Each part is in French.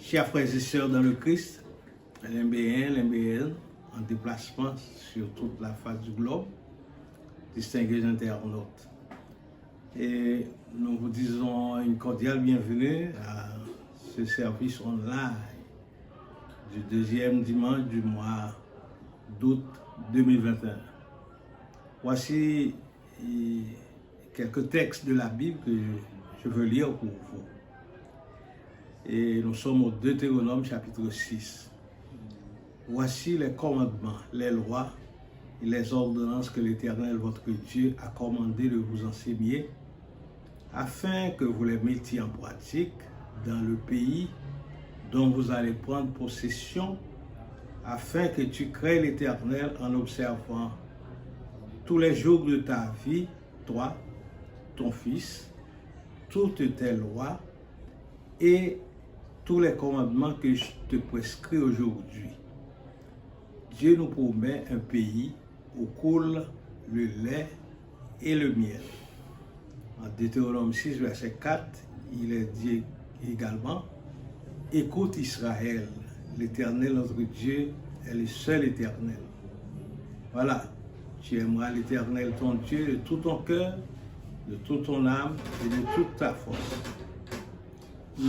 Chers frères et sœurs dans le Christ, l'MBN, l'MBN, en déplacement sur toute la face du globe, distingués internautes. Et nous vous disons une cordiale bienvenue à ce service online du deuxième dimanche du mois d'août 2021. Voici quelques textes de la Bible que je veux lire pour vous. Et nous sommes au Deutéronome chapitre 6. Voici les commandements, les lois et les ordonnances que l'Éternel votre Dieu a commandé de vous enseigner, afin que vous les mettiez en pratique dans le pays dont vous allez prendre possession, afin que tu crées l'Éternel en observant tous les jours de ta vie, toi, ton fils, toutes tes lois et tous les commandements que je te prescris aujourd'hui. Dieu nous promet un pays où coule le lait et le miel. En Deutéronome 6, verset 4, il est dit également: écoute Israël, l'Éternel notre Dieu est le seul Éternel. Voilà, tu aimeras l'Éternel ton Dieu de tout ton cœur, de toute ton âme et de toute ta force.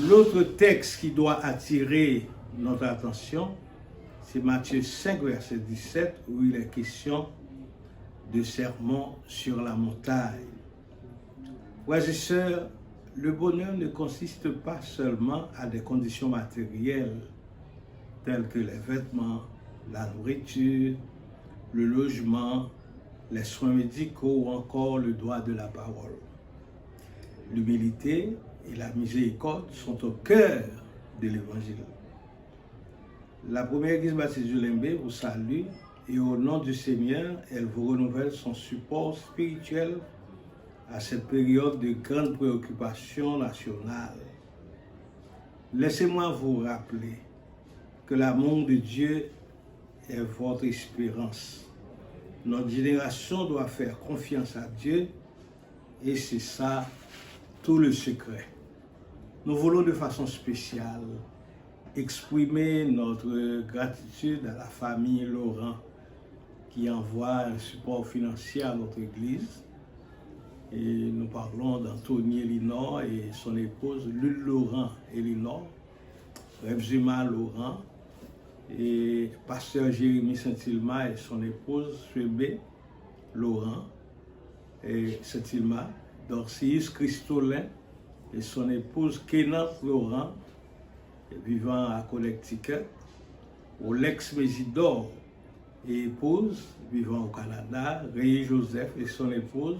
L'autre texte qui doit attirer notre attention, c'est Matthieu 5, verset 17, où il est question de sermon sur la montagne. Frères et sœurs, le bonheur ne consiste pas seulement à des conditions matérielles telles que les vêtements, la nourriture, le logement, les soins médicaux ou encore le droit de la parole. L'humilité et la miséricorde sont au cœur de l'Évangile. La première église baptiste du Lembe vous salue et au nom du Seigneur, elle vous renouvelle son support spirituel à cette période de grande préoccupation nationale. Laissez-moi vous rappeler que l'amour de Dieu est votre espérance. Notre génération doit faire confiance à Dieu et c'est ça tout le secret. Nous voulons de façon spéciale exprimer notre gratitude à la famille Laurent qui envoie un support financier à notre église. Et nous parlons d'Anthony Elinor et son épouse Lul Laurent Elinor, Rebzuma Laurent et pasteur Jérémy Saint-Ilma et son épouse Suébé Laurent et Saint-Ilma, Dorcius Christolin et son épouse Kenneth Laurent, vivant à Connecticut, Olex Mésidor et épouse, vivant au Canada, Ray Joseph et son épouse,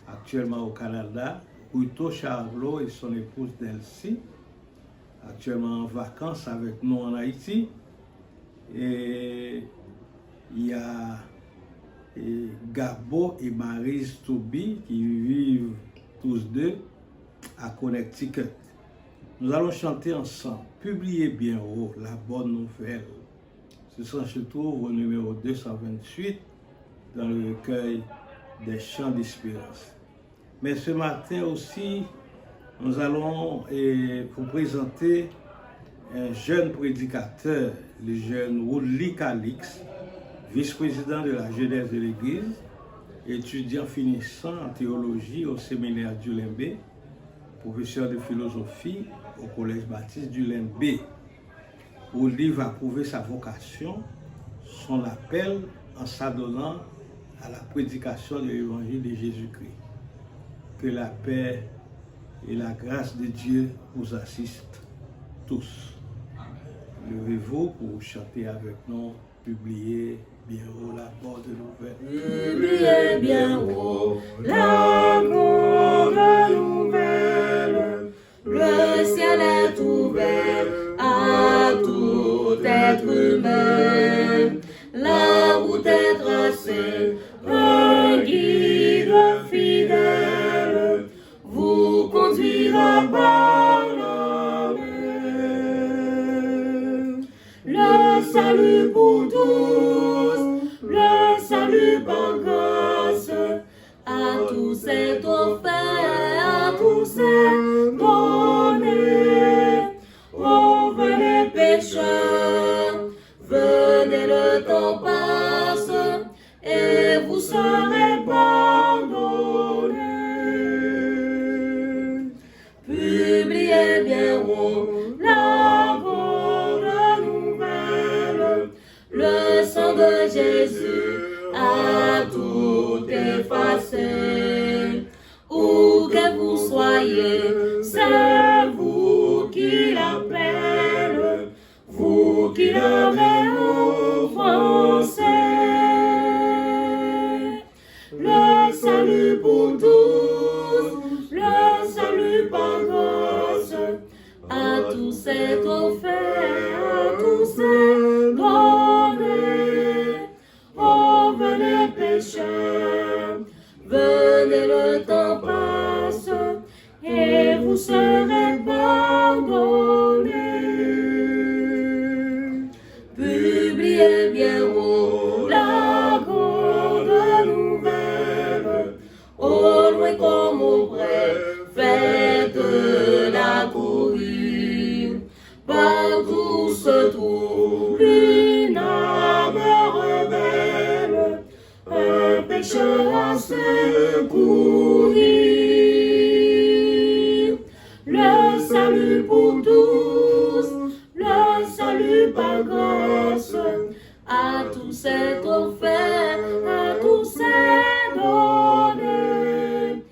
actuellement au Canada, Ruto Charlot et son épouse Delcy, actuellement en vacances avec nous en Haïti. Et il y a Gabo et Maryse Toubi qui vivent tous deux à Connecticut. Nous allons chanter ensemble. Publiez bien haut la bonne nouvelle. Ce sera surtout au numéro 228 dans le recueil des chants d'espérance. Mais ce matin aussi, nous allons vous présenter un jeune prédicateur, le jeune Woodley Calix, vice-président de la jeunesse de l'Église, étudiant finissant en théologie au séminaire du Lembe, professeur de philosophie au collège baptiste du Lembe. Woodley va prouver sa vocation, son appel en s'adonnant à la prédication de l'évangile de Jésus-Christ. Que la paix et la grâce de Dieu vous assistent tous. Levez-vous pour chanter avec nous, publiez bien haut la bonne nouvelle. Publiez bien haut la bonne nouvelle. Le ciel est ouvert à tout être humain. La route est tracée, un guide fidèle vous conduira par la main. Le salut pour tous, le salut par grâce, à tous est offert, à tous est donné. Oh, Oh, venez pécheurs, venez, le temps passe, et vous serez pardonnés. Publiez bien haut la bonne nouvelle, le sang de Jésus a tout effacé. Où que vous soyez, c'est vous qui l'appelle, vous qui l'avez offensé. Le salut pour tous, le salut par grâce, à tous c'est offert, à tous c'est donné. Oh, venez pécheurs, venez, le temps passe, et vous serez pardonnés. Publiez bien haut la grande nouvelle, au loin comme au près, faites la courir. Partout se trouve une âme rebelle, un pécheur à secourir. Le salut pour tous, le salut par grâce, à tous c'est offert, à tous c'est donné.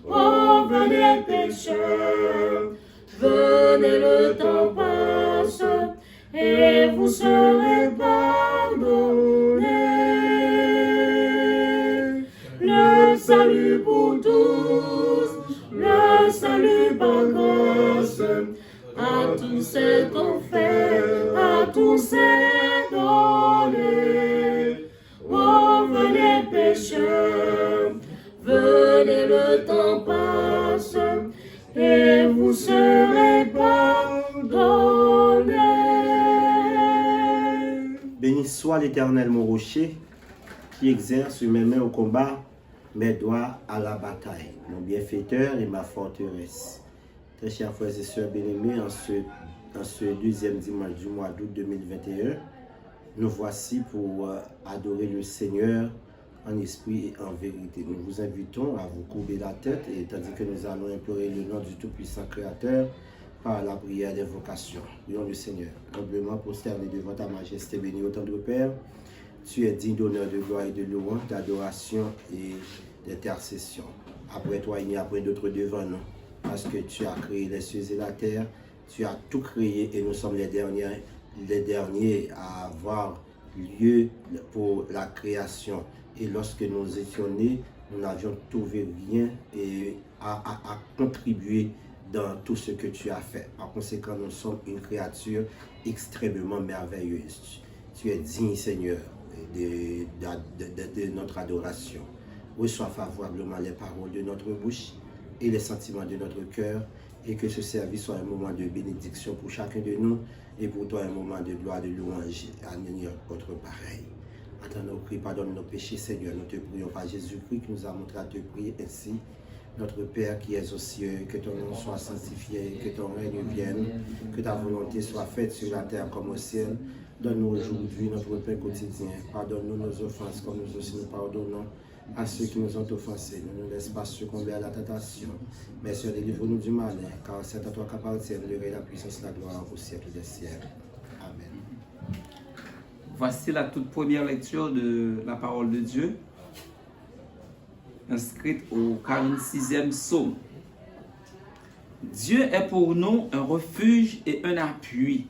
Oh, venez pécheurs, venez, le temps passe, et vous serez pardonnés. Le salut pour tous, le salut par grâce, à tous c'est offert, à tous c'est donné. Oh, venez pécheurs, venez, le temps passe, et vous serez pardonnés. Béni soit l'Éternel mon rocher, qui exerce mes mains au combat, mes doigts à la bataille, mon bienfaiteur et ma forteresse. Très chers frères et sœurs bien-aimés, en ce deuxième dimanche du mois d'août 2021, nous voici pour adorer le Seigneur en esprit et en vérité. Nous vous invitons à vous courber la tête, et tandis que nous allons implorer le nom du Tout-Puissant Créateur par la prière d'invocation. Prions le Seigneur. Humblement prosterné devant ta majesté, béni au tendre Père, tu es digne d'honneur, de gloire et de louange, d'adoration et d'intercession. Après toi, il n'y a point d'autre devant nous, parce que tu as créé les cieux et la terre, tu as tout créé et nous sommes les derniers à avoir lieu pour la création. Et lorsque nous étions nés, nous n'avions trouvé rien et à contribuer dans tout ce que tu as fait. Par conséquent, nous sommes une créature extrêmement merveilleuse. Tu es digne, Seigneur, de notre adoration. Reçois favorablement les paroles de notre bouche et les sentiments de notre cœur, et que ce service soit un moment de bénédiction pour chacun de nous, et pour toi un moment de gloire, de louange à nul autre pareil. Entends nos cris, pardonne nos péchés, Seigneur. Nous te prions par Jésus-Christ qui nous a montré à te prier ainsi. Notre Père qui es aux cieux, que ton nom soit sanctifié, que ton règne vienne, que ta volonté soit faite sur la terre comme au ciel. Donne-nous aujourd'hui notre pain quotidien. Pardonne-nous nos offenses comme nous aussi nous pardonnons à ceux qui nous ont offensés. Ne nous laisse pas succomber à la tentation, mais Seigneur, délivre-nous du mal, car c'est à toi qu'appartiennent le règne, la puissance, la gloire au siècle des siècles. Amen. Voici la toute première lecture de la parole de Dieu, inscrite au 46e psaume. Dieu est pour nous un refuge et un appui,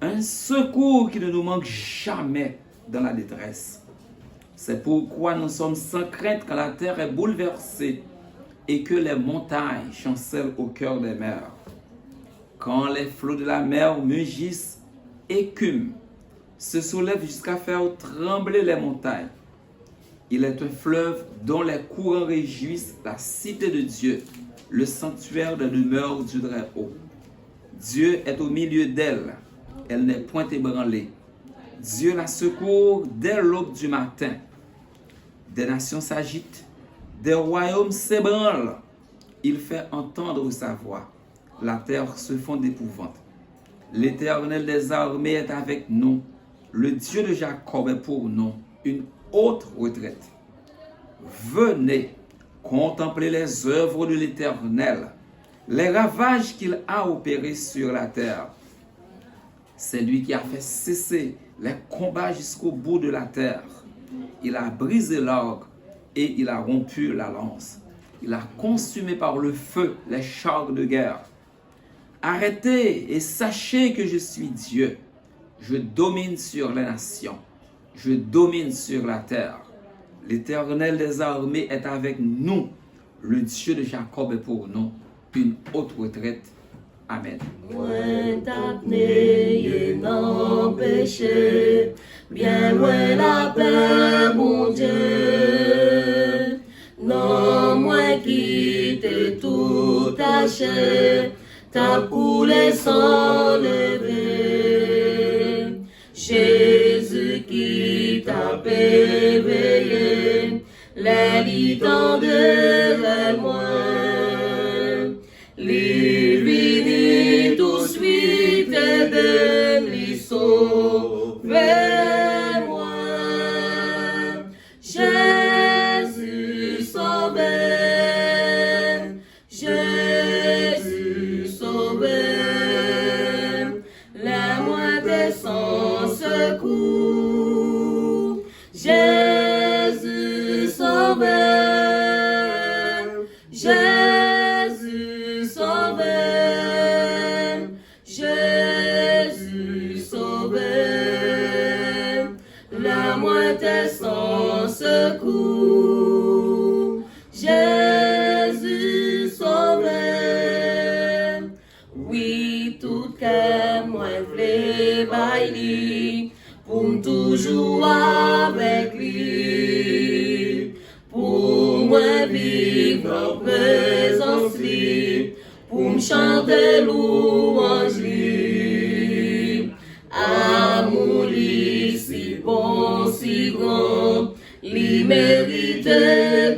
un secours qui ne nous manque jamais dans la détresse. C'est pourquoi nous sommes sans crainte quand la terre est bouleversée et que les montagnes chancellent au cœur des mers. Quand les flots de la mer mugissent, écument, se soulèvent jusqu'à faire trembler les montagnes. Il est un fleuve dont les courants réjouissent la cité de Dieu, le sanctuaire de demeure du Très-Haut. Dieu est au milieu d'elle, elle n'est point ébranlée. Dieu la secourt dès l'aube du matin. Des nations s'agitent, des royaumes s'ébranlent. Il fait entendre sa voix. La terre se fond d'épouvante. L'Éternel des armées est avec nous. Le Dieu de Jacob est pour nous une haute retraite. Venez contempler les œuvres de l'Éternel, les ravages qu'il a opérés sur la terre. C'est lui qui a fait cesser les combats jusqu'au bout de la terre. Il a brisé l'orgue et il a rompu la lance. Il a consumé par le feu les chars de guerre. Arrêtez et sachez que je suis Dieu. Je domine sur les nations. Je domine sur la terre. L'Éternel des armées est avec nous. Le Dieu de Jacob est pour nous une haute retraite. Amen. Moins t'apnée non péché, bien loin la paix, mon Dieu. Non, moi qui t'ai tout taché, t'as coulé sans lever. Jésus qui t'a éveillé, les litans de moi. Lui tout de suite de lui sauver-moi. Jésus sauvé, Jésus sauvé, les moindres sans secours. Jésus sauvé, Jésus sauvé, Jésus sauvé, la moitié sans secours. Jésus sauvé, oui, tout que moi v'lais bailler, pour toujours avec lui, pour moi vivre en présence lui, pour me chanter louange lui. Amour lui si bon, si grand, lui mérite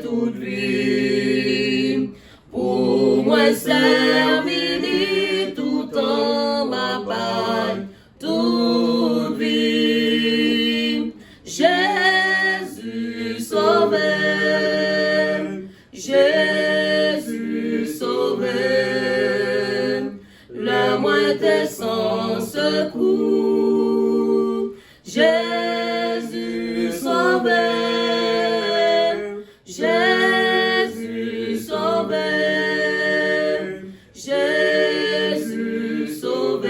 toute vie. Pour moi servir lui tout en ma balle, toute vie. Jésus sauvé, Jésus sauvé, la moitié sans secours. Jésus sauvé, Jésus sauvé, Jésus sauvé,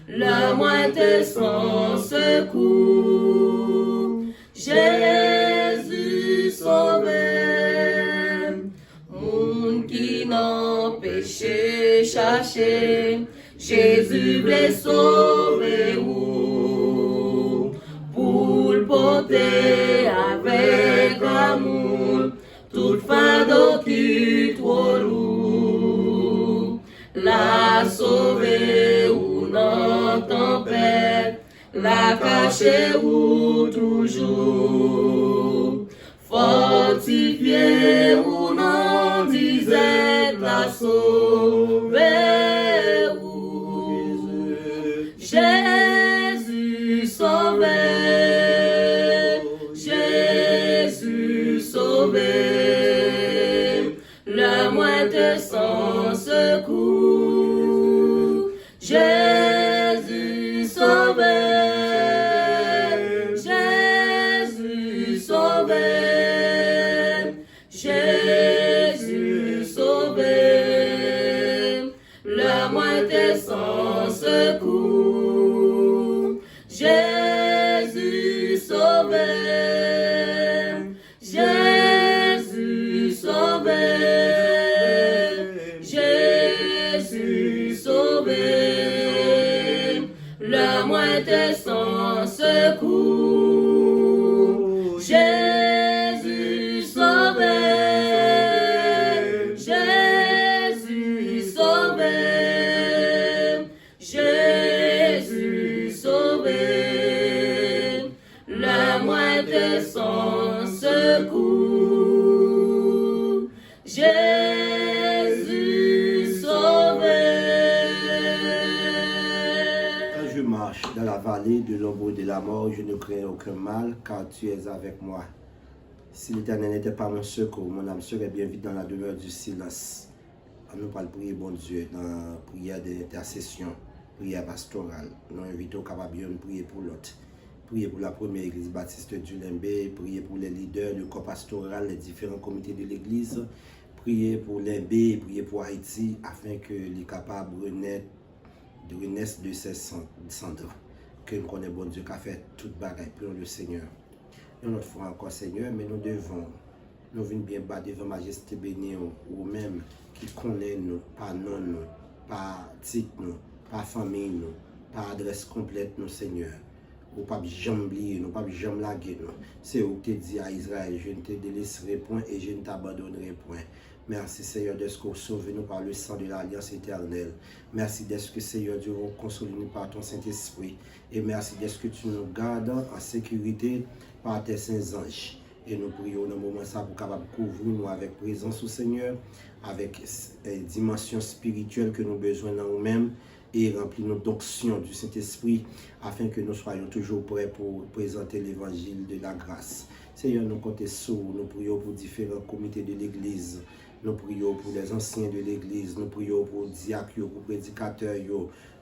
la moitié sans secours. Jésus sauvé, monde qui n'en péché cherché, Jésus voulait sauver ou pour le porter avec amour, toute fardeau qui trop lourd, la sauver ou non tempête, la cacher ou toujours, fortifier ou non disait la sauver ou Jésus sauvé, Jésus sauvé, le moindre sans secours. Jésus sauvé, Jésus sauvé, Jésus sauvé, le moindre sans secours. Jésus sauvé, Jésus sauvé, Jésus sauvé, le moindre sans secours. Jésus sauvé, Jésus sauvé, Jésus sauvé, le moindre sans secours. Jésus sauvé. marche dans la vallée de l'ombre de la mort, je ne crains aucun mal, car tu es avec moi. Si l'Éternel n'était pas mon secours, mon âme serait bien vite dans la demeure du silence. On nous parle prier, bon Dieu, dans la prière d'intercession, prière pastorale. Nous invitons capable de prier pour l'autre. Priez pour la première église baptiste du Limbé, priez pour les leaders, le corps pastoral, les différents comités de l'église, priez pour Limbé, priez pour Haïti, afin que les capables renaissent de ses cendres. Que nous connaissons bon Dieu qui a fait toute bagaille. Prions le Seigneur. Et notre foi encore Seigneur, mais nous venons bien bas devant majesté bénie ou même qui connaît nous, pas non nous, pas titre nous, pas famille nous, pas adresse complète nous Seigneur. Ou pas jamais oublier, nous pas jamais laguer nous. C'est où tu dit à Israël, je ne te délaisserai point et je ne t'abandonnerai point. Merci Seigneur de ce que vous sauvez nous par le sang de l'Alliance éternelle. Merci de ce que Seigneur Dieu vous console nous par ton Saint-Esprit. Et merci de ce que tu nous gardes en sécurité par tes saints anges. Et nous prions dans le moment ça pour capable couvrir nous avec présence au Seigneur, avec dimension spirituelle que nous avons besoin dans nous-mêmes. Et remplis-nous d'onction du Saint-Esprit afin que nous soyons toujours prêts pour présenter l'évangile de la grâce. Seigneur, nous comptons sur vous, nous prions pour différents comités de l'Église, nous prions pour les anciens de l'Église, nous prions pour les diacres, pour les prédicateurs,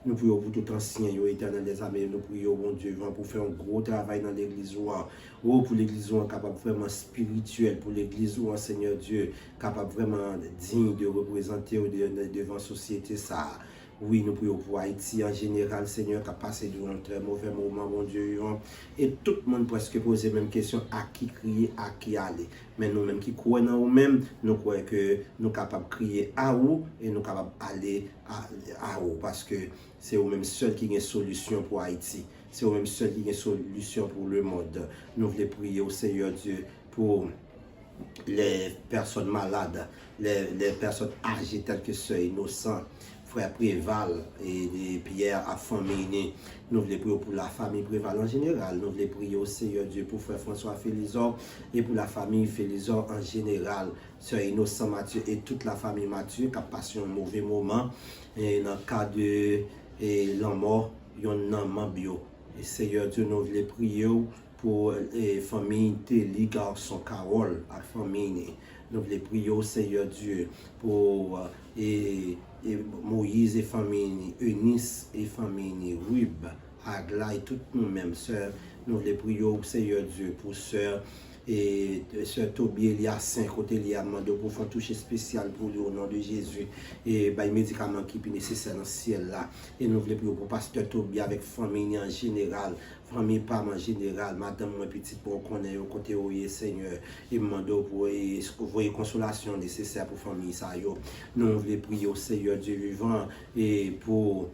nous prions pour tout ancien, éternel des armées, nous prions, bon Dieu, pour faire un gros travail dans l'Église, pour l'Église capable vraiment spirituelle, pour l'Église, Seigneur Dieu, capable vraiment digne de représenter devant la société ça. Oui, nous prions pour Haïti en général, Seigneur, qui a passé durant un très mauvais moment, mon Dieu. Et tout le monde presque pose les mêmes questions, à qui crier, à qui aller. Mais nous-mêmes qui croyons en nous-mêmes, nous croyons que nous sommes capables de crier à où et nous sommes capables d'aller à où. Parce que c'est eux-mêmes seuls qui ont une solution pour Haïti. C'est eux-mêmes seuls qui ont une solution pour le monde. Nous voulons prier au Seigneur Dieu pour les personnes malades, les personnes âgées telles que ceux innocents. Frère Préval et Pierre à famille. Nous voulons prier pour la famille Préval en général. Nous voulons prier au Seigneur Dieu pour Frère François Félizor et pour la famille Félizor en général. Sœur Innocent Mathieu et toute la famille Mathieu qui a passé un mauvais moment. Et dans le cas de l'mort, il y a un membre. Et Seigneur Dieu, nous voulons prier pour les familles Téli, garçon Carole, la famille. Nous voulons prier au Seigneur Dieu pour Moïse et famille, Eunice et famille, Rub, Agla et toutes nous-mêmes, sœurs. Nous voulons prier au Seigneur Dieu pour sœur et sœur Toby Elias, côté Liamando, pour faire un toucher spécial pour lui au nom de Jésus et les médicaments qui sont nécessaires dans le ciel là. Et nous voulons prier pour pasteur Toby avec famille en général. Famille Pam en général, madame, moi petite pour qu'on ait au côté où il est Seigneur, et demandons pour voyez consolation nécessaire pour famille ça yo. Nous voulons prier au Seigneur Dieu vivant et pour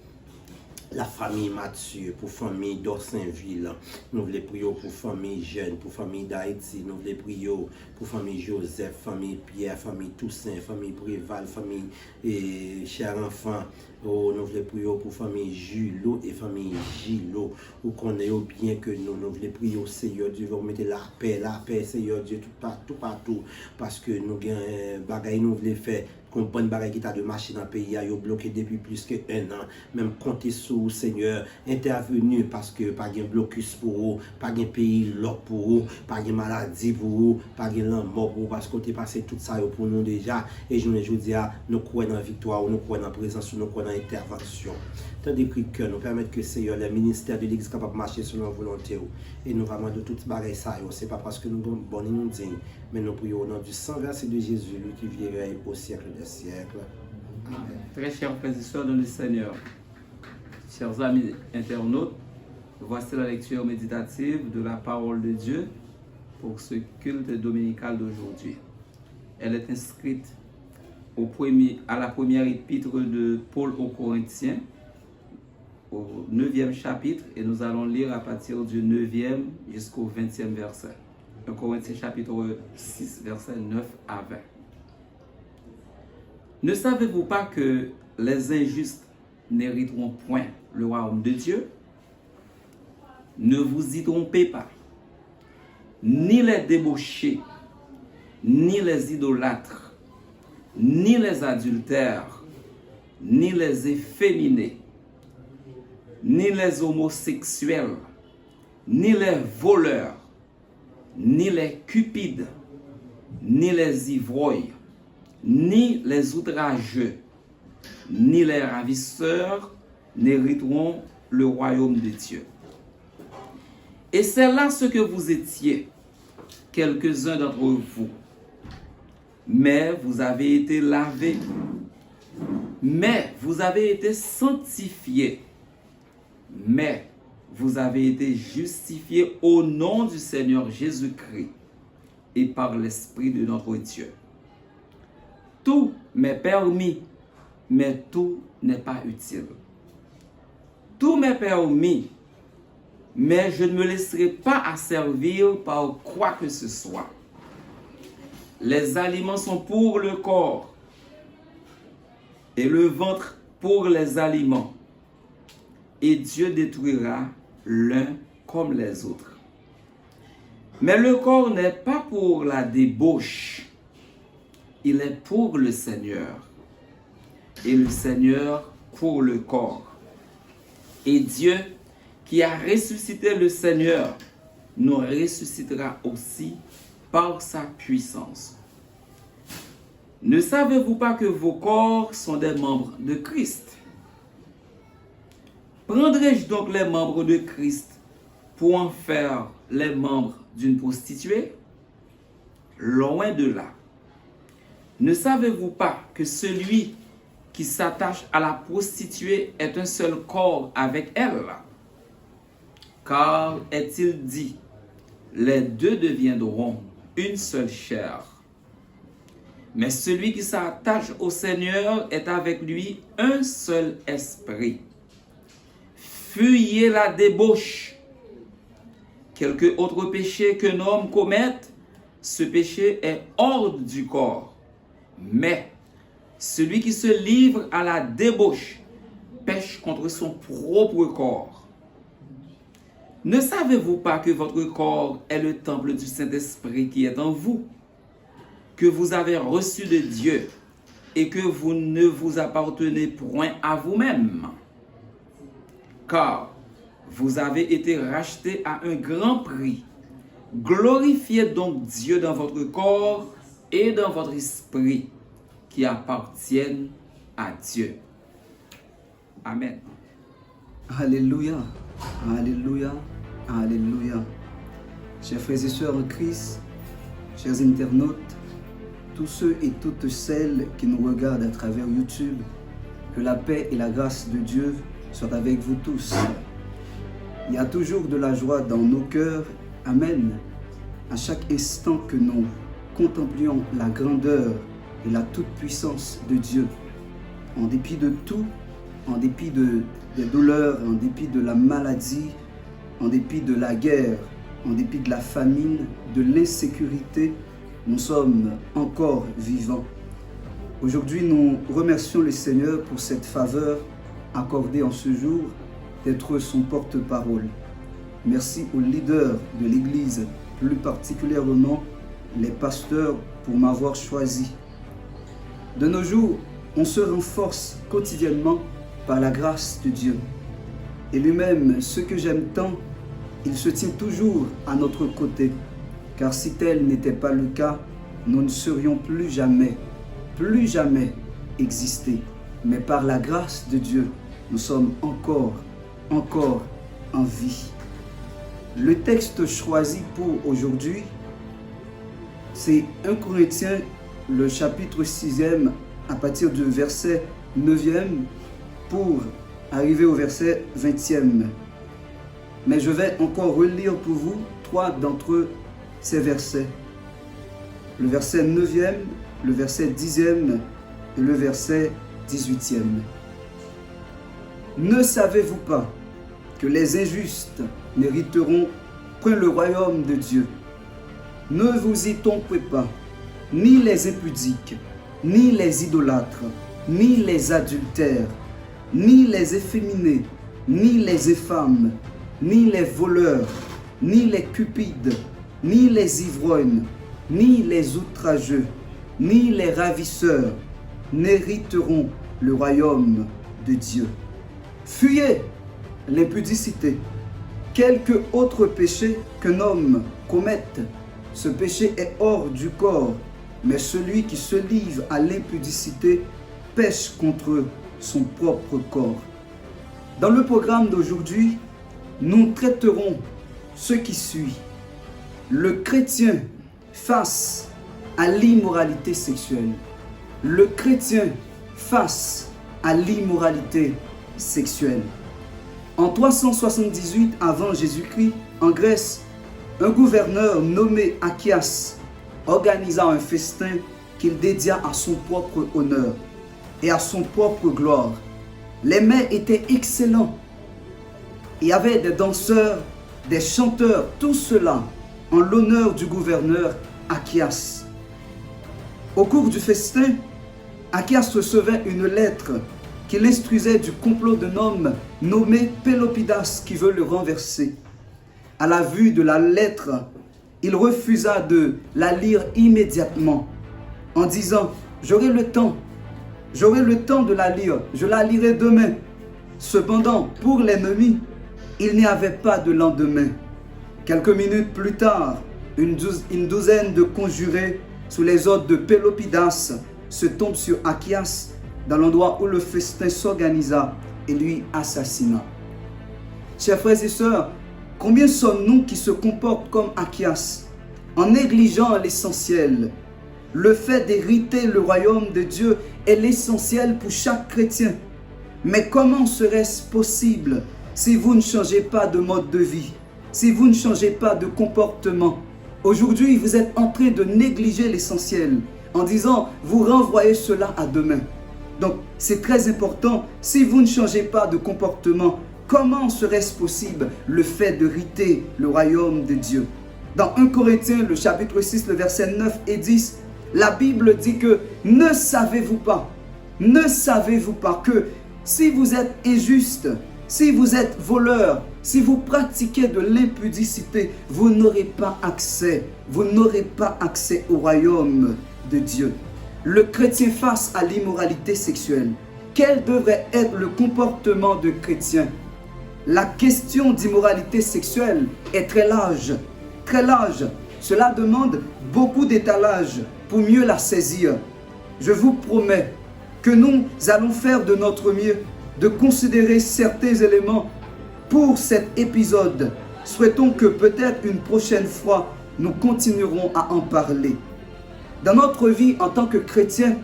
la famille Mathieu, pour famille d'Orsainville, nous voulons prier pour famille jeune, pour famille d'Haïti, nous voulons prier pour famille Joseph, famille Pierre, famille Toussaint, famille Préval, famille et cher enfant. Oh, nous voulons prier pour famille Julo et famille Gilo, où qu'on est bien que nous voulons prier au Seigneur Dieu, vous mettez la paix, Seigneur Dieu, tout partout, parce que nous avons bagaille, nous voulons faire. Qu'on bonne bagaille qui t'a de marcher dans le pays, a bloqué depuis plus que 1 an. Même compter sur le Seigneur, intervenu parce que pas de blocus pour vous, pas de pays lock pour vous, pas de maladie pour vous, pas de mort pour vous, parce que tu passé tout ça pour nous déjà. Et je vous dis, nous croyons dans la victoire, nous croyons dans la présence, nous croyons dans l'intervention. Tandis que nous permettre que Seigneur, le ministère de l'Église capable de marcher selon la volonté. Et nous vraiment de toute bagaille ça. Ce n'est pas parce que nous sommes bons et nous dignes, mais nous prions au nom du sang versé de Jésus, lui qui vivra au siècle des siècles. Amen. Très chers frères et sœurs dans le Seigneur, chers amis internautes, voici la lecture méditative de la parole de Dieu pour ce culte dominical d'aujourd'hui. Elle est inscrite à la première épître de Paul aux Corinthiens, au 9e chapitre, et nous allons lire à partir du 9e jusqu'au 20e verset. 1 Corinthiens chapitre 6, verset 9 à 20. Ne savez-vous pas que les injustes n'hériteront point le royaume de Dieu? Ne vous y trompez pas. Ni les débauchés, ni les idolâtres, ni les adultères, ni les efféminés, ni les homosexuels, ni les voleurs, ni les cupides, ni les ivrognes, ni les outrageux, ni les ravisseurs n'hériteront le royaume de Dieu. Et c'est là ce que vous étiez, quelques-uns d'entre vous. Mais vous avez été lavés, mais vous avez été sanctifiés, mais vous avez été justifiés au nom du Seigneur Jésus-Christ et par l'Esprit de notre Dieu. Tout m'est permis, mais tout n'est pas utile. Tout m'est permis, mais je ne me laisserai pas asservir par quoi que ce soit. Les aliments sont pour le corps et le ventre pour les aliments. Et Dieu détruira l'un comme les autres. Mais le corps n'est pas pour la débauche, il est pour le Seigneur. Et le Seigneur pour le corps. Et Dieu, qui a ressuscité le Seigneur, nous ressuscitera aussi par sa puissance. Ne savez-vous pas que vos corps sont des membres de Christ? Prendrai-je donc les membres de Christ pour en faire les membres d'une prostituée? Loin de là. Ne savez-vous pas que celui qui s'attache à la prostituée est un seul corps avec elle? Car est-il dit, les deux deviendront une seule chair. Mais celui qui s'attache au Seigneur est avec lui un seul esprit. Fuyez la débauche. Quelque autre péché qu'un homme commette, ce péché est hors du corps. Mais celui qui se livre à la débauche pêche contre son propre corps. Ne savez-vous pas que votre corps est le temple du Saint-Esprit qui est en vous, que vous avez reçu de Dieu et que vous ne vous appartenez point à vous-même? Car vous avez été rachetés à un grand prix. Glorifiez donc Dieu dans votre corps et dans votre esprit qui appartiennent à Dieu. Amen. Alléluia, alléluia, alléluia. Chers frères et sœurs en Christ, chers internautes, tous ceux et toutes celles qui nous regardent à travers YouTube, que la paix et la grâce de Dieu soient avec vous tous. Il y a toujours de la joie dans nos cœurs. Amen. À chaque instant que nous contemplions la grandeur et la toute-puissance de Dieu, en dépit de tout, en dépit des douleurs, en dépit de la maladie, en dépit de la guerre, en dépit de la famine, de l'insécurité, nous sommes encore vivants. Aujourd'hui, nous remercions le Seigneur pour cette faveur accordée en ce jour d'être son porte-parole. Merci aux leaders de l'Église, plus particulièrement les pasteurs, pour m'avoir choisi. De nos jours, on se renforce quotidiennement par la grâce de Dieu. Et lui-même, ce que j'aime tant, il se tient toujours à notre côté. Car si tel n'était pas le cas, nous ne serions plus jamais exister. Mais par la grâce de Dieu, nous sommes encore en vie. Le texte choisi pour aujourd'hui, c'est 1 Corinthiens, le chapitre 6e, à partir du verset 9e, pour arriver au verset 20e. Mais je vais encore relire pour vous 3 d'entre ces versets. Le verset 9e, le verset 10e et le verset 18e. Ne savez-vous pas que les injustes n'hériteront point le royaume de Dieu? Ne vous y trompez pas, ni les impudiques, ni les idolâtres, ni les adultères, ni les efféminés, ni les infâmes, ni les voleurs, ni les cupides, ni les ivrognes, ni les outrageux, ni les ravisseurs n'hériteront le royaume de Dieu. Fuyez l'impudicité, quelque autre péché qu'un homme commette, ce péché est hors du corps, mais celui qui se livre à l'impudicité pêche contre son propre corps. Dans le programme d'aujourd'hui, nous traiterons ce qui suit. Le chrétien face à l'immoralité sexuelle. Le chrétien face à l'immoralité sexuelle. En 378 avant Jésus-Christ, en Grèce, un gouverneur nommé Achias organisa un festin qu'il dédia à son propre honneur et à son propre gloire. Les mets étaient excellents. Il y avait des danseurs, des chanteurs, tout cela en l'honneur du gouverneur Achias. Au cours du festin, Achias recevait une lettre qui l'instruisait du complot d'un homme nommé Pélopidas qui veut le renverser. À la vue de la lettre, il refusa de la lire immédiatement en disant « J'aurai le temps de la lire, je la lirai demain. » Cependant, pour l'ennemi, il n'y avait pas de lendemain. Quelques minutes plus tard, une douzaine de conjurés sous les ordres de Pélopidas se tombent sur Achias dans l'endroit où le festin s'organisa et lui assassina. Chers frères et sœurs, combien sommes-nous qui se comportent comme Achias en négligeant l'essentiel? Le fait d'hériter le royaume de Dieu est l'essentiel pour chaque chrétien. Mais comment serait-ce possible si vous ne changez pas de mode de vie, si vous ne changez pas de comportement? Aujourd'hui, vous êtes en train de négliger l'essentiel en disant vous renvoyez cela à demain. Donc, c'est très important. Si vous ne changez pas de comportement, comment serait-ce possible le fait de riter le royaume de Dieu? Dans 1 Corinthiens, le chapitre 6, le verset 9 et 10, la Bible dit que ne savez-vous pas que si vous êtes injuste, si vous êtes voleur, si vous pratiquez de l'impudicité, vous n'aurez pas accès au royaume de Dieu. Le chrétien face à l'immoralité sexuelle, quel devrait être le comportement de chrétien? La question d'immoralité sexuelle est très large, très large. Cela demande beaucoup d'étalage pour mieux la saisir. Je vous promets que nous allons faire de notre mieux de considérer certains éléments pour cet épisode. Souhaitons que peut-être une prochaine fois, nous continuerons à en parler. Dans notre vie en tant que chrétiens,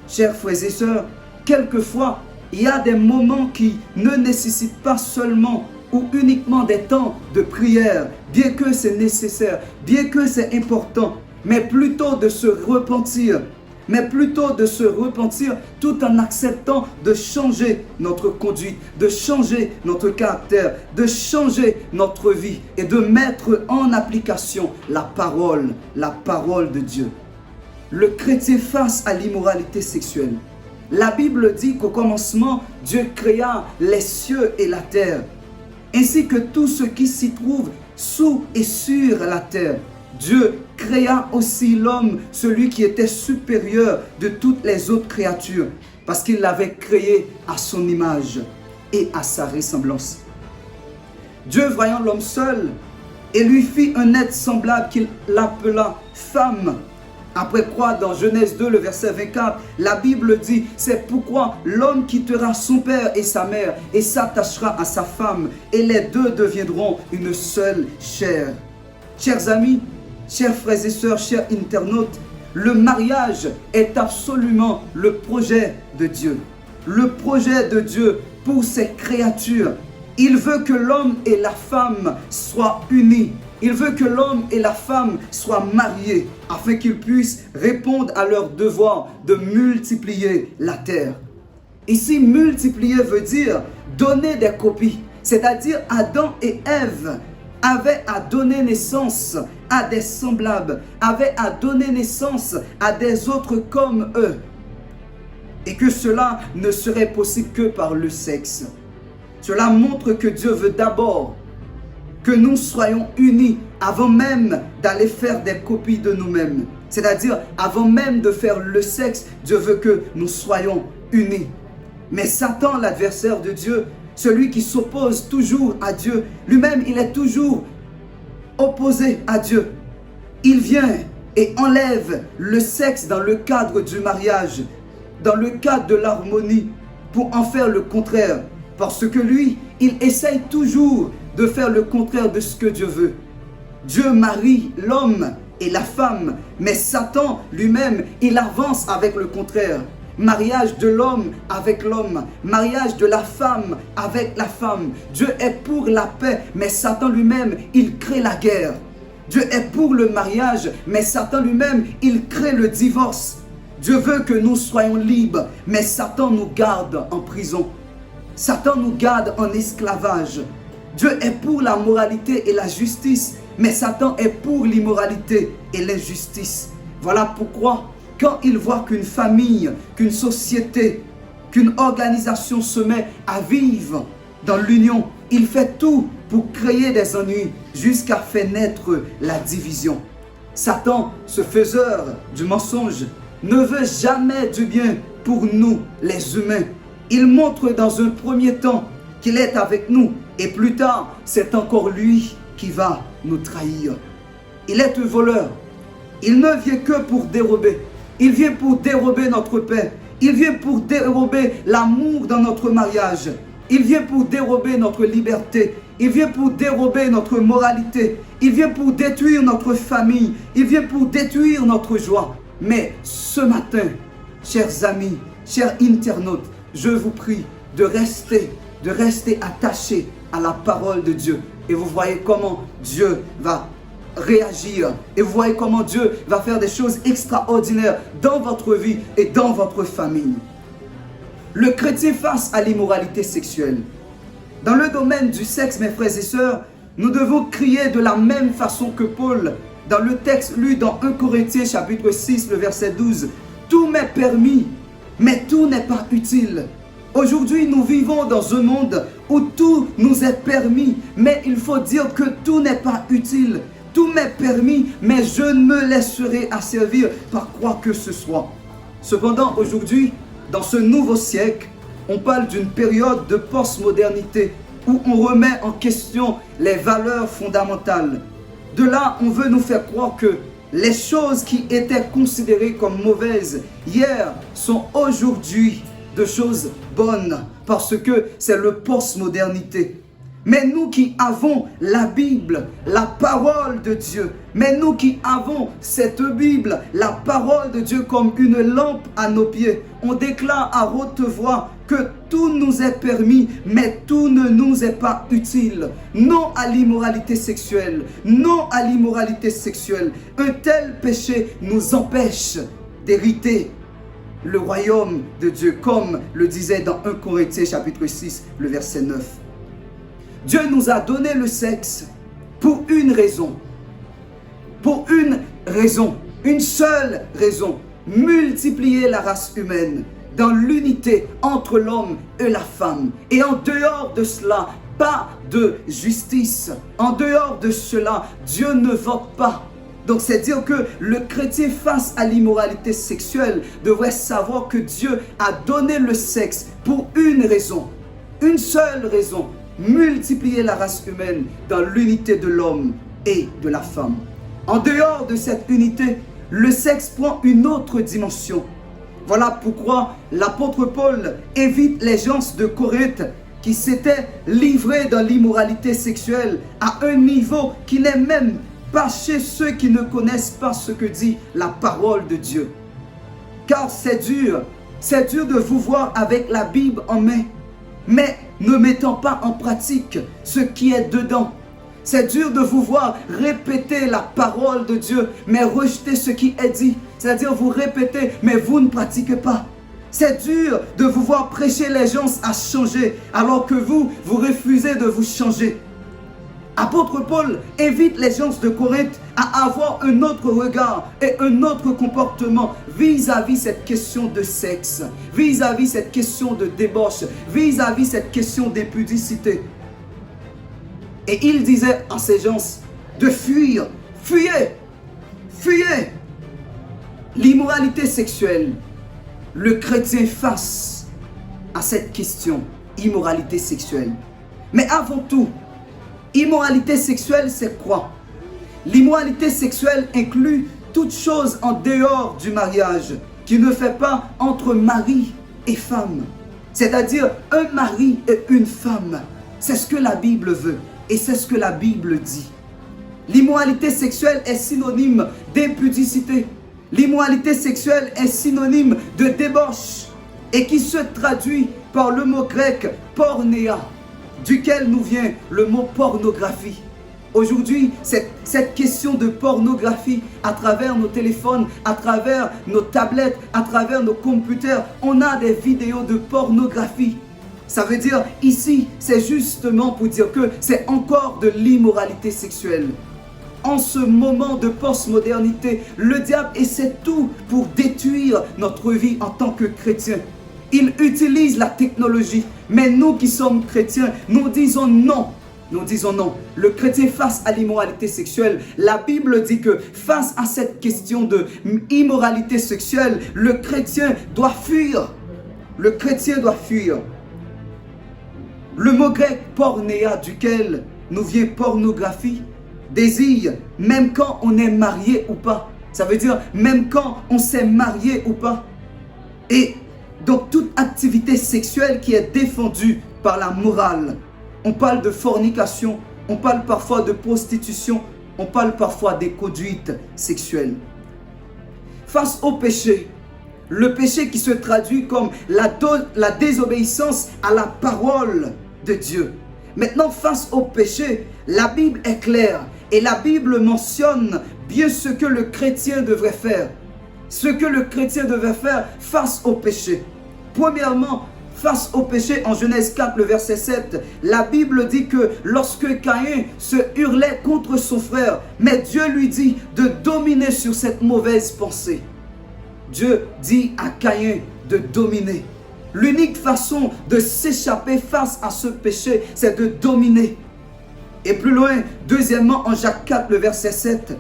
chers frères et sœurs, quelquefois, il y a des moments qui ne nécessitent pas seulement ou uniquement des temps de prière, bien que c'est nécessaire, bien que c'est important, mais plutôt de se repentir, tout en acceptant de changer notre conduite, de changer notre caractère, de changer notre vie et de mettre en application la parole de Dieu. Le chrétien face à l'immoralité sexuelle. La Bible dit qu'au commencement, Dieu créa les cieux et la terre, ainsi que tout ce qui s'y trouve sous et sur la terre. Dieu créa aussi l'homme, celui qui était supérieur de toutes les autres créatures, parce qu'il l'avait créé à son image et à sa ressemblance. Dieu, voyant l'homme seul, et lui fit un être semblable qu'il l'appela femme. Après quoi, dans Genèse 2, le verset 24, la Bible dit, c'est pourquoi l'homme quittera son père et sa mère et s'attachera à sa femme, et les deux deviendront une seule chair. Chers amis, chers frères et sœurs, chers internautes, le mariage est absolument le projet de Dieu. Le projet de Dieu pour ses créatures. Il veut que l'homme et la femme soient unis. Il veut que l'homme et la femme soient mariés afin qu'ils puissent répondre à leur devoir de multiplier la terre. Ici, multiplier veut dire donner des copies. C'est-à-dire Adam et Ève avaient à donner naissance à des semblables, avaient à donner naissance à des autres comme eux. Et que cela ne serait possible que par le sexe. Cela montre que Dieu veut d'abord que nous soyons unis avant même d'aller faire des copies de nous-mêmes. C'est-à-dire, avant même de faire le sexe, Dieu veut que nous soyons unis. Mais Satan, l'adversaire de Dieu, celui qui s'oppose toujours à Dieu. Lui-même, il est toujours opposé à Dieu. Il vient et enlève le sexe dans le cadre du mariage, dans le cadre de l'harmonie, pour en faire le contraire. Parce que lui, il essaye toujours de faire le contraire de ce que Dieu veut. Dieu marie l'homme et la femme, mais Satan lui-même, il avance avec le contraire. Mariage de l'homme avec l'homme, mariage de la femme avec la femme. Dieu est pour la paix, mais Satan lui-même, il crée la guerre. Dieu est pour le mariage, mais Satan lui-même, il crée le divorce. Dieu veut que nous soyons libres, mais Satan nous garde en prison. Satan nous garde en esclavage. Dieu est pour la moralité et la justice, mais Satan est pour l'immoralité et l'injustice. Voilà pourquoi, quand il voit qu'une famille, qu'une société, qu'une organisation se met à vivre dans l'union, il fait tout pour créer des ennuis jusqu'à faire naître la division. Satan, ce faiseur du mensonge, ne veut jamais du bien pour nous, les humains. Il montre dans un premier temps qu'il est avec nous et plus tard, c'est encore lui qui va nous trahir. Il est un voleur. Il ne vient que pour dérober. Il vient pour dérober notre paix. Il vient pour dérober l'amour dans notre mariage. Il vient pour dérober notre liberté. Il vient pour dérober notre moralité. Il vient pour détruire notre famille. Il vient pour détruire notre joie. Mais ce matin, chers amis, chers internautes, je vous prie de rester attachés à la parole de Dieu. Et vous voyez comment Dieu va réagir. Et vous voyez comment Dieu va faire des choses extraordinaires dans votre vie et dans votre famille. Le chrétien face à l'immoralité sexuelle. Dans le domaine du sexe, mes frères et sœurs, nous devons crier de la même façon que Paul. Dans le texte lu dans 1 Corinthiens chapitre 6, le verset 12. Tout m'est permis, mais tout n'est pas utile. Aujourd'hui, nous vivons dans un monde où tout nous est permis, mais il faut dire que tout n'est pas utile. Tout m'est permis, mais je ne me laisserai asservir par quoi que ce soit. Cependant, aujourd'hui, dans ce nouveau siècle, on parle d'une période de postmodernité où on remet en question les valeurs fondamentales. De là, on veut nous faire croire que les choses qui étaient considérées comme mauvaises hier sont aujourd'hui de choses bonnes parce que c'est le postmodernité. Mais nous qui avons la Bible, la parole de Dieu, mais nous qui avons cette Bible, la parole de Dieu comme une lampe à nos pieds, on déclare à haute voix que tout nous est permis, mais tout ne nous est pas utile. Non à l'immoralité sexuelle, non à l'immoralité sexuelle. Un tel péché nous empêche d'hériter le royaume de Dieu, comme le disait dans 1 Corinthiens chapitre 6, le verset 9. Dieu nous a donné le sexe pour une raison. Pour une raison, une seule raison. Multiplier la race humaine dans l'unité entre l'homme et la femme. Et en dehors de cela, pas de justice. En dehors de cela, Dieu ne vote pas. Donc c'est dire que le chrétien face à l'immoralité sexuelle devrait savoir que Dieu a donné le sexe pour une raison. Une seule raison. Multiplier la race humaine dans l'unité de l'homme et de la femme. En dehors de cette unité, le sexe prend une autre dimension. Voilà pourquoi l'apôtre Paul évite les gens de Corinthe qui s'étaient livrés dans l'immoralité sexuelle à un niveau qui n'est même pas chez ceux qui ne connaissent pas ce que dit la parole de Dieu. Car c'est dur de vous voir avec la Bible en main, mais ne mettant pas en pratique ce qui est dedans. C'est dur de vous voir répéter la parole de Dieu, mais rejeter ce qui est dit. C'est-à-dire vous répétez, mais vous ne pratiquez pas. C'est dur de vous voir prêcher les gens à changer, alors que vous refusez de vous changer. Apôtre Paul invite les gens de Corinthe à avoir un autre regard et un autre comportement vis-à-vis cette question de sexe, vis-à-vis cette question de débauche, vis-à-vis cette question d'impudicité. Et il disait à ces gens de fuir, fuyez l'immoralité sexuelle. Le chrétien face à cette question immoralité sexuelle. Mais avant tout, immoralité sexuelle, c'est quoi? L'immoralité sexuelle inclut toute chose en dehors du mariage, qui ne fait pas entre mari et femme. C'est-à-dire un mari et une femme. C'est ce que la Bible veut et c'est ce que la Bible dit. L'immoralité sexuelle est synonyme d'impudicité. L'immoralité sexuelle est synonyme de débauche et qui se traduit par le mot grec pornéa, duquel nous vient le mot pornographie. Aujourd'hui, cette question de pornographie, à travers nos téléphones, à travers nos tablettes, à travers nos computers, on a des vidéos de pornographie. Ça veut dire, ici, c'est justement pour dire que c'est encore de l'immoralité sexuelle. En ce moment de postmodernité, le diable essaie tout pour détruire notre vie en tant que chrétiens. Il utilise la technologie, mais nous qui sommes chrétiens, nous disons non. Nous disons non. Le chrétien face à l'immoralité sexuelle, la Bible dit que face à cette question de immoralité sexuelle, le chrétien doit fuir. Le chrétien doit fuir. Le mot grec pornéa, duquel nous vient pornographie, désigne même quand on est marié ou pas. Ça veut dire même quand on s'est marié ou pas. Et donc toute activité sexuelle qui est défendue par la morale. On parle de fornication, on parle parfois de prostitution, on parle parfois des conduites sexuelles. Face au péché, le péché qui se traduit comme la désobéissance à la parole de Dieu. Maintenant, face au péché, la Bible est claire et la Bible mentionne bien ce que le chrétien devrait faire. Ce que le chrétien devrait faire face au péché. Premièrement, face au péché, en Genèse 4, le verset 7, la Bible dit que lorsque Caïn se hurlait contre son frère, mais Dieu lui dit de dominer sur cette mauvaise pensée. Dieu dit à Caïn de dominer. L'unique façon de s'échapper face à ce péché, c'est de dominer. Et plus loin, deuxièmement, en Jacques 4, le verset 7,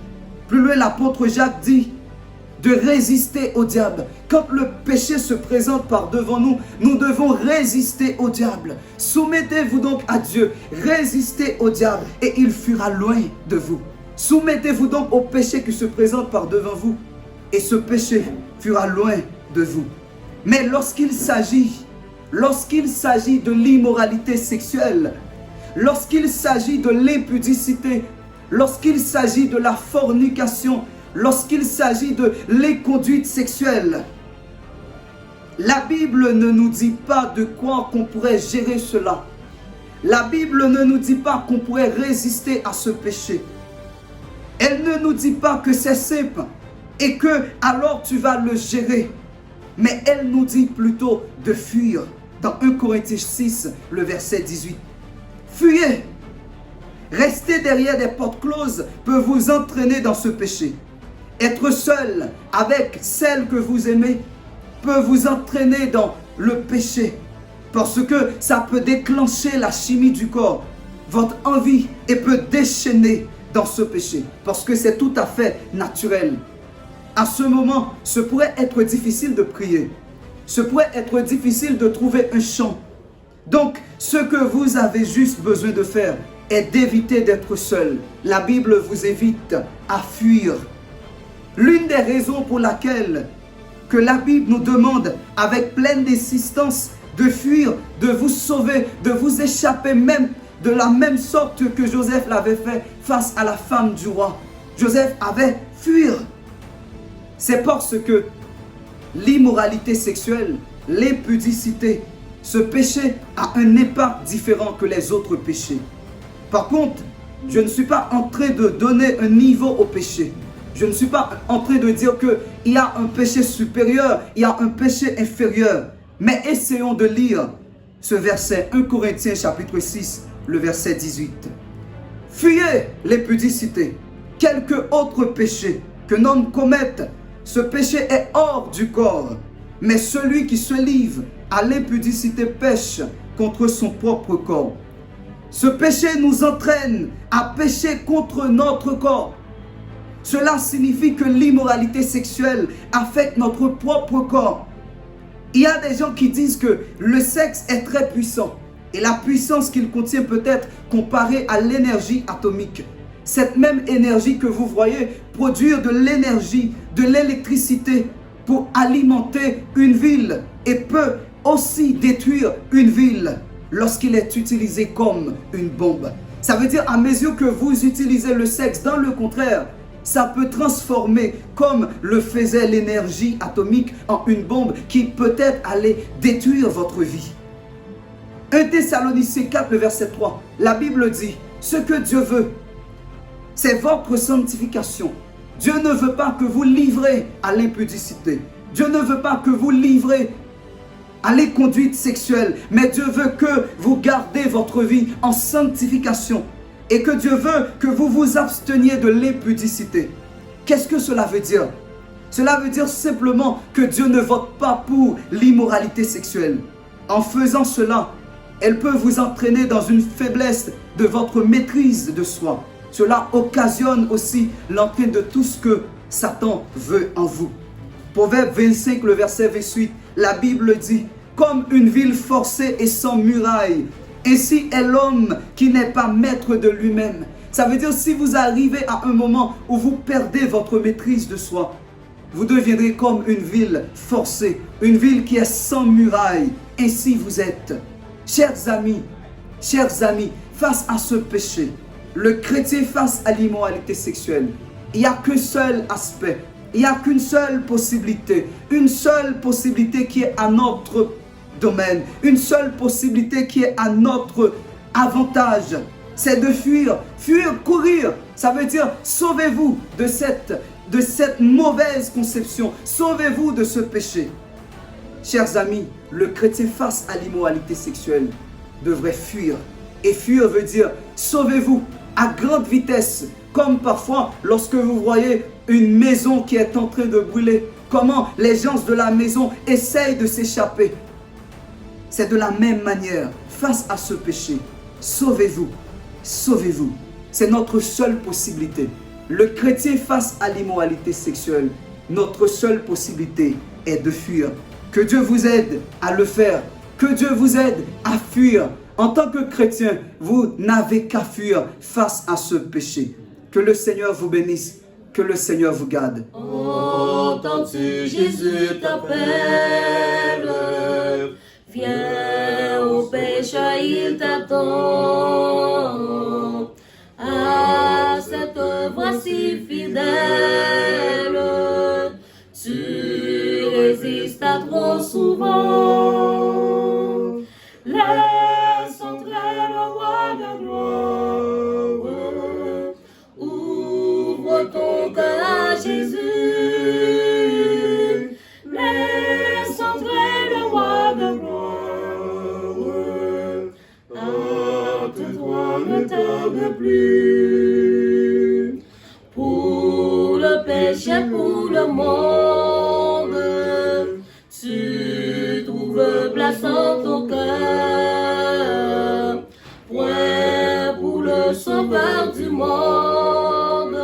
plus loin, l'apôtre Jacques dit de résister au diable. Quand le péché se présente par devant nous, nous devons résister au diable. Soumettez-vous donc à Dieu, résistez au diable et il fuira loin de vous. Soumettez-vous donc au péché qui se présente par devant vous et ce péché fuira loin de vous. Mais lorsqu'il s'agit de l'immoralité sexuelle, lorsqu'il s'agit de l'impudicité, lorsqu'il s'agit de la fornication, lorsqu'il s'agit de les conduites sexuelles, la Bible ne nous dit pas de quoi qu'on pourrait gérer cela. La Bible ne nous dit pas qu'on pourrait résister à ce péché. Elle ne nous dit pas que c'est simple et que alors tu vas le gérer. Mais elle nous dit plutôt de fuir. Dans 1 Corinthiens 6, le verset 18. Fuyez. Rester derrière des portes closes peut vous entraîner dans ce péché. Être seul avec celle que vous aimez peut vous entraîner dans le péché. Parce que ça peut déclencher la chimie du corps, votre envie, et peut déchaîner dans ce péché. Parce que c'est tout à fait naturel. À ce moment, ce pourrait être difficile de prier. Ce pourrait être difficile de trouver un chant. Donc, ce que vous avez juste besoin de faire est d'éviter d'être seul. La Bible vous invite à fuir. L'une des raisons pour laquelle que la Bible nous demande avec pleine d'insistance de fuir, de vous sauver, de vous échapper même de la même sorte que Joseph l'avait fait face à la femme du roi. Joseph avait fuir. C'est parce que l'immoralité sexuelle, l'impudicité, ce péché a un impact différent que les autres péchés. Par contre, je ne suis pas en train de donner un niveau au péché. Je ne suis pas en train de dire qu'il y a un péché supérieur, il y a un péché inférieur. Mais essayons de lire ce verset, 1 Corinthiens chapitre 6, le verset 18. Fuyez l'impudicité, quelque autre péché que l'homme commette. Ce péché est hors du corps, mais celui qui se livre à l'impudicité pêche contre son propre corps. Ce péché nous entraîne à pécher contre notre corps. Cela signifie que l'immoralité sexuelle affecte notre propre corps. Il y a des gens qui disent que le sexe est très puissant. Et la puissance qu'il contient peut être comparée à l'énergie atomique. Cette même énergie que vous voyez produire de l'énergie, de l'électricité pour alimenter une ville et peut aussi détruire une ville lorsqu'il est utilisé comme une bombe. Ça veut dire à mesure que vous utilisez le sexe dans le contraire, ça peut transformer comme le faisait l'énergie atomique en une bombe qui peut-être allait détruire votre vie. 1 Thessaloniciens 4, le verset 3, la Bible dit, ce que Dieu veut, c'est votre sanctification. Dieu ne veut pas que vous livrez à l'impudicité. Dieu ne veut pas que vous livrez à les conduites sexuelles, mais Dieu veut que vous gardez votre vie en sanctification et que Dieu veut que vous vous absteniez de l'impudicité. Qu'est-ce que cela veut dire? Cela veut dire simplement que Dieu ne vote pas pour l'immoralité sexuelle. En faisant cela, elle peut vous entraîner dans une faiblesse de votre maîtrise de soi. Cela occasionne aussi l'entrée de tout ce que Satan veut en vous. Proverbe 25, le verset 28, la Bible dit, comme une ville forcée et sans muraille, ainsi est l'homme qui n'est pas maître de lui-même. Ça veut dire si vous arrivez à un moment où vous perdez votre maîtrise de soi, vous deviendrez comme une ville forcée, une ville qui est sans muraille. Ainsi vous êtes. Chers amis, face à ce péché, le chrétien face à l'immoralité sexuelle, il n'y a qu'un seul aspect, il n'y a qu'une seule possibilité, une seule possibilité qui est à notre domaine, une seule possibilité qui est à notre avantage, c'est de fuir, courir. Ça veut dire sauvez-vous de cette mauvaise conception, sauvez-vous de ce péché. Chers amis, le chrétien face à l'immoralité sexuelle devrait fuir. Et fuir veut dire sauvez-vous à grande vitesse, comme parfois lorsque vous voyez une maison qui est en train de brûler, comment les gens de la maison essayent de s'échapper. C'est de la même manière, face à ce péché, sauvez-vous, sauvez-vous. C'est notre seule possibilité. Le chrétien face à l'immoralité sexuelle, notre seule possibilité est de fuir. Que Dieu vous aide à le faire, que Dieu vous aide à fuir. En tant que chrétien, vous n'avez qu'à fuir face à ce péché. Que le Seigneur vous bénisse, que le Seigneur vous garde. Entends-tu, Jésus t'appelle. Viens au péché, il t'attend. À cette voix si fidèle, tu résistes à trop souvent. Laisse entrer le roi de gloire. Ouvre ton cœur à Jésus. Laisse entrer le roi de gloire. Hâte-toi, ne tarde plus. Pour le péché, pour le monde, tu trouves place en ton cœur. Point pour le sauveur du monde,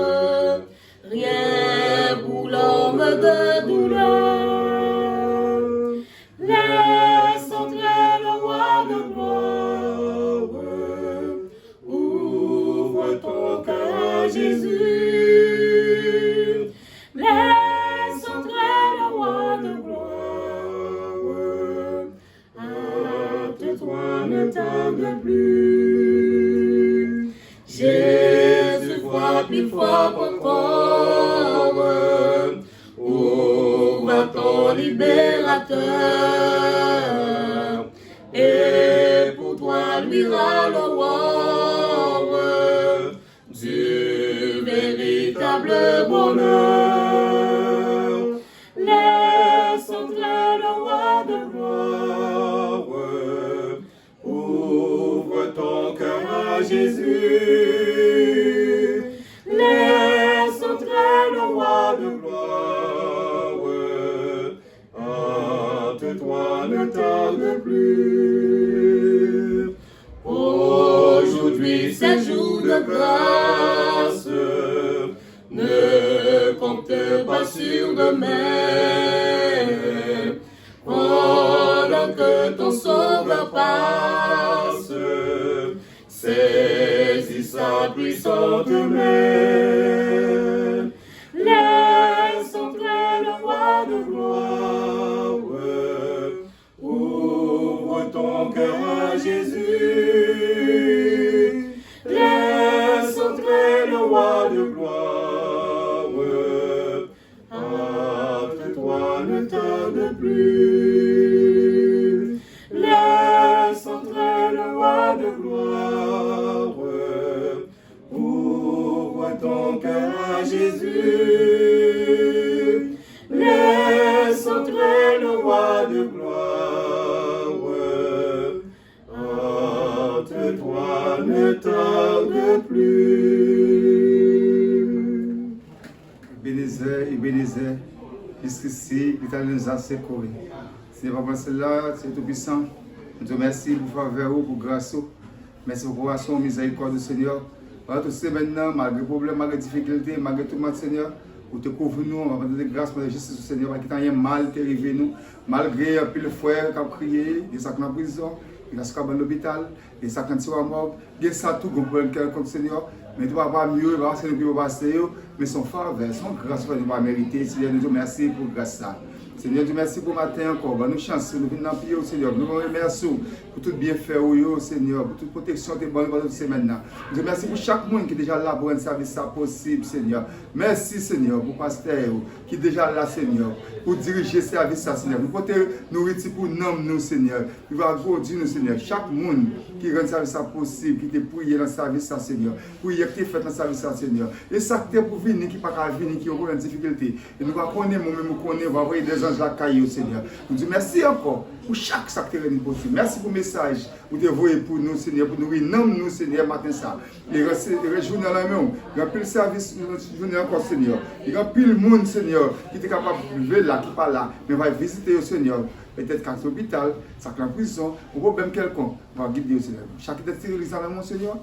rien pour l'homme de douleur. Laisse entrer le roi de gloire. Ouvre ton cœur à Jésus. Laisse entrer le roi de gloire. Hâte-toi, ne tarde plus. Jésus frappe une fois encore. Ouvre ton libérateur. Et pour toi luira l'aurore du véritable bonheur. Laisse entrer le roi de gloire. Ouvre ton cœur à Jésus. Laisse entrer le roi de gloire. Hâte-toi, ne tarde plus. Aujourd'hui c'est jour de grâce. Ne compte pas sur demain. Pendant que ton sauveur passe, saisis sa puissante main. Laisse entrer le roi de gloire. Ouvre ton cœur à Jésus. Laisse entrer le roi de gloire. Hâte-toi, ne tarde plus. Laisse entrer le roi de gloire. Ouvre ton cœur à Jésus. Laisse entrer le roi de gloire. Hâte-toi, ne tarde plus. Ebenezer, jusqu'ici, l'Éternel nous a secourus. Seigneur, Papa, cela, c'est tout puissant. Nous te remercions pour faveur, pour grâce. Merci pour compassion, miséricorde, Seigneur. Voilà tout ça maintenant, malgré les problèmes, malgré les difficultés, malgré tout le monde, Seigneur. Pour te couvrir nous, on va te donner grâce pour la justice, Seigneur, parce qu'il n'y a rien mal qui est arrivé nous. Malgré un peu le frère qui a crié, des sacs dans la prison, il a ce dans l'hôpital, des sacs dans la mort, il y a ça tout, comprendre quelqu'un, Seigneur. Mais tu vas pas mieux, il va passer le passer, mais son faveur, son grâce, tu vas mériter. Seigneur, nous te remercions pour grâce. Seigneur, Dieu merci pour matin encore. Nous chance, nous venons dans le Seigneur. Nous vous remercions pour tout bien faire, Seigneur, pour toute protection de bonne pendant cette semaine. Nous remercions pour chaque monde qui est déjà là pour un service possible, Seigneur. Merci, Seigneur, pour pasteur qui est déjà là, Seigneur, pour diriger ce service, Seigneur. Nous portons nourriture pour nous, Seigneur. Nous allons grandir, nous, Seigneur. Chaque monde qui rend service possible, qui te prié dans le service, Seigneur. Prière qui est faite dans le service, Seigneur. Et ça qui est pour venir, qui n'est pas venir, qui aura une difficulté. Et nous allons connaître, nous-mêmes, nous connaissons, nous envoyer des anges la caillou, Seigneur. Nous disons merci encore pour chaque secteur possible. Merci pour le message que vous devez pour nous, Seigneur, pour nous nommer nous, Seigneur, matin ça. Et réjouir dans la main. Il y a plus de service, journée encore, Seigneur. Il y a plus de monde, Seigneur, qui est capable de vivre là, qui n'est pas là, mais va visiter au Seigneur. Peut-être qu'à l'hôpital, ça en prison, ou problème quelconque, on va guider au Seigneur. Chaque tête tirée dans mon Seigneur,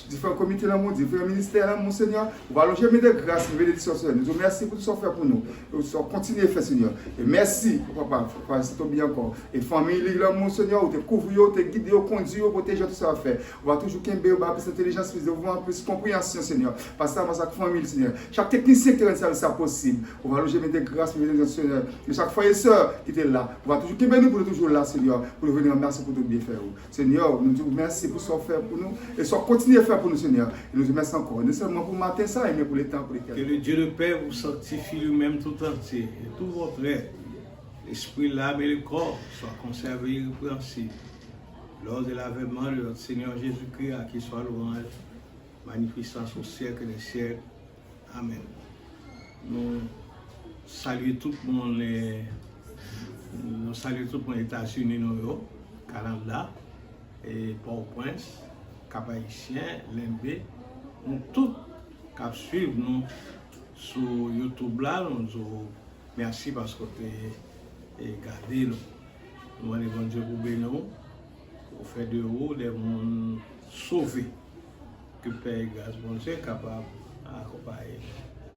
différents comités dans mon différents ministères dans mon Seigneur, on va loger mes grâces, mes bénédictions, Seigneur. Nous vous remercions pour tout ce que vous faites pour nous. Nous continuez à faire, Seigneur. Et merci, papa, c'est bien encore. Et famille, là, mon Seigneur, vous te couvrez, vous te guidez, vous conduisez, vous protégez tout ça à faire. On va toujours qu'un béo, plus d'intelligence, plus de voix, plus de compréhension, Seigneur. Parce que ça, chaque famille, Seigneur. Chaque technicien qui rend ça possible. On va loger mes grâces, mes bénédictions, Seigneur. Et chaque frère et sœur qui était là, on va toujours nous pour toujours là, Seigneur, pour venir merci pour tout bien faire. Seigneur, nous te remercions pour ce que vous faites pour nous et ce que vous continuez à faire pour nous, Seigneur. Et nous te remercions encore, non seulement pour matin ça, mais pour les temps, pour lesquels. Que le Dieu de Père vous sanctifie lui-même tout entier, et tout votre être, l'esprit, l'âme et le corps soient conservés irrépréhensibles. Lors de l'avènement de notre Seigneur Jésus-Christ, à qui soit louange, magnificence au siècle des siècles. Amen. Nous saluons tout le monde. Nous saluons tout le monde États-Unis, Canada, et Port-au-Prince, Cap-Haïtien, Lembe. Nous tous qui suivons nous sur YouTube là, nous disons merci parce que vous avez gardé nous. Nous demandons bon Dieu pour bénir nous, pour faire de vous des mondes sauvés. Que Père et grâce, bon Dieu, capable d'accompagner.